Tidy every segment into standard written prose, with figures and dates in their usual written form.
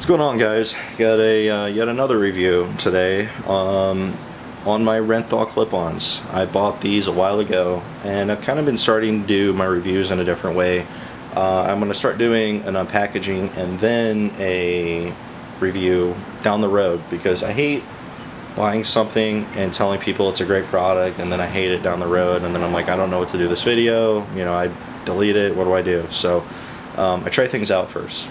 What's going on, guys? Got a yet another review today on my Renthal clip-ons. I bought these a while ago and I've kind of been starting to do my reviews in a different way. I'm going to start doing an unpackaging and then a review down the road, because I hate buying something and telling people it's a great product and then I hate it down the road and then I'm like, I don't know what to do with this video, you know, I delete it, what do I do? So I try things out first.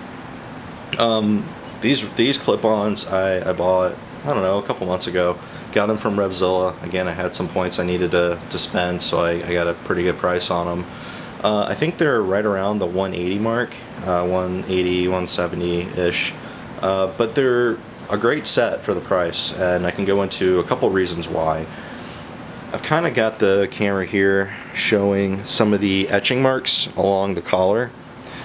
These clip-ons I bought, I don't know, a couple months ago. Got them from Renthal. Again, I had some points I needed to spend, so I got a pretty good price on them. I think they're right around the 180 mark, 180, 170-ish. But they're a great set for the price, and I can go into a couple reasons why. I've kind of got the camera here showing some of the etching marks along the collar.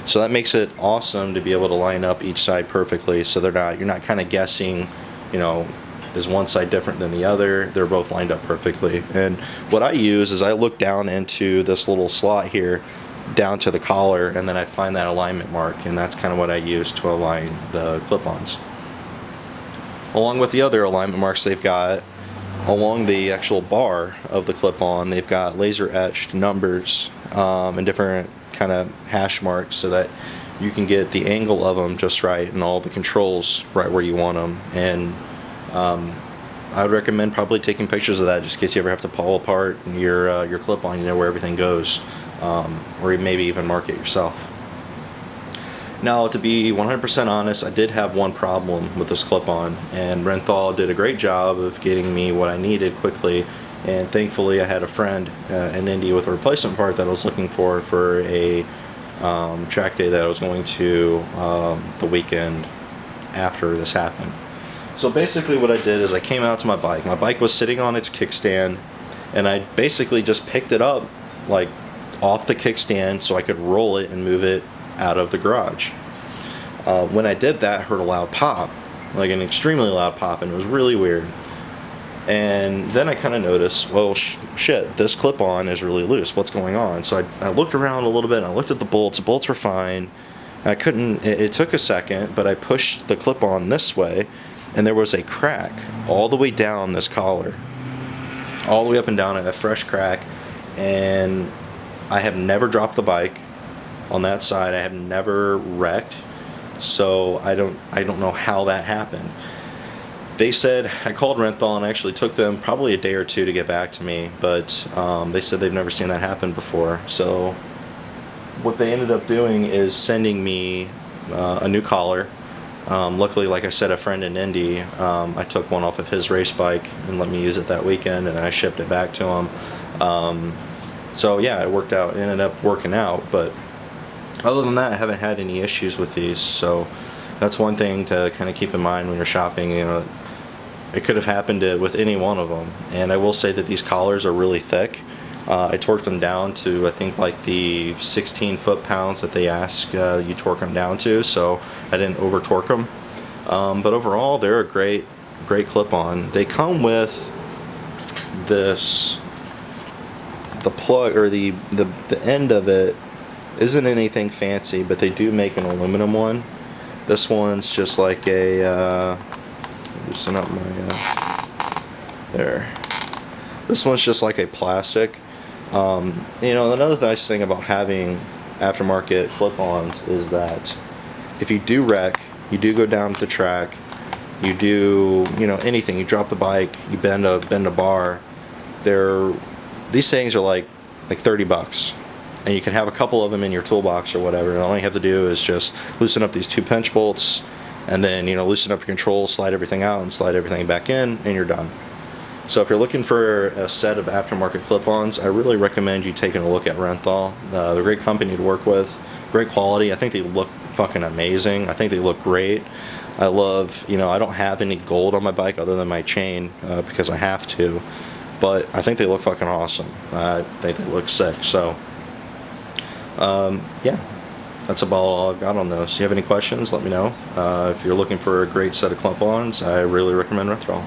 So that makes it awesome to be able to line up each side perfectly, so you're not kind of guessing, you know, is one side different than the other. They're both lined up perfectly. And what I use is I look down into this little slot here down to the collar, and then I find that alignment mark, and that's kind of what I use to align the clip-ons. Along with the other alignment marks they've got along the actual bar of the clip-on, they've got laser etched numbers and different kind of hash marks so that you can get the angle of them just right and all the controls right where you want them. And I would recommend probably taking pictures of that, just in case you ever have to pull apart your clip-on, you know where everything goes, or maybe even mark it yourself. Now, to be 100% honest, I did have one problem with this clip-on, and Renthal did a great job of getting me what I needed quickly. And thankfully I had a friend in Indy with a replacement part that I was looking for a track day that I was going to the weekend after this happened. So basically what I did is I came out to my bike. My bike was sitting on its kickstand, and I basically just picked it up like off the kickstand so I could roll it and move it out of the garage. When I did that, I heard a loud pop, like an extremely loud pop, and it was really weird. And then I kind of noticed, well, shit, this clip-on is really loose. What's going on? So I looked around a little bit, and I looked at the bolts. The bolts were fine. I couldn't, it took a second, but I pushed the clip-on this way, and there was a crack all the way down this collar. All the way up and down, a fresh crack. And I have never dropped the bike on that side. I have never wrecked. So I don't know how that happened. They said, I called Renthal and actually took them probably a day or two to get back to me, but they said they've never seen that happen before. So what they ended up doing is sending me a new collar. Luckily, like I said, a friend in Indy, I took one off of his race bike and let me use it that weekend, and then I shipped it back to him. So yeah, it worked out, it ended up working out, but other than that, I haven't had any issues with these. So that's one thing to kind of keep in mind when you're shopping. You know, it could have happened with any one of them. And I will say that these collars are really thick. I torqued them down to, I think, like the 16 foot-pounds that they ask you torque them down to, so I didn't over torque them. But overall, they're a great clip-on. They come with this, the plug, or the end of it isn't anything fancy, but they do make an aluminum one. This one's just like a, loosen up my, there. This one's just like a plastic. You know, another nice thing about having aftermarket clip-ons is that if you do wreck, you do go down to the track, you do, you know, anything, you drop the bike, you bend a bar, these things are like 30 bucks. And you can have a couple of them in your toolbox or whatever, and all you have to do is just loosen up these two pinch bolts, and then, you know, loosen up your controls, slide everything out, and slide everything back in, and you're done. So if you're looking for a set of aftermarket clip-ons, I really recommend you taking a look at Renthal. They're a great company to work with, great quality. I think they look fucking amazing. I think they look great. I love, you know, I don't have any gold on my bike other than my chain because I have to, but I think they look fucking awesome. I think they look sick. So yeah, that's about all I've got on those. If you have any questions, let me know. If you're looking for a great set of clip-ons, I really recommend Renthal.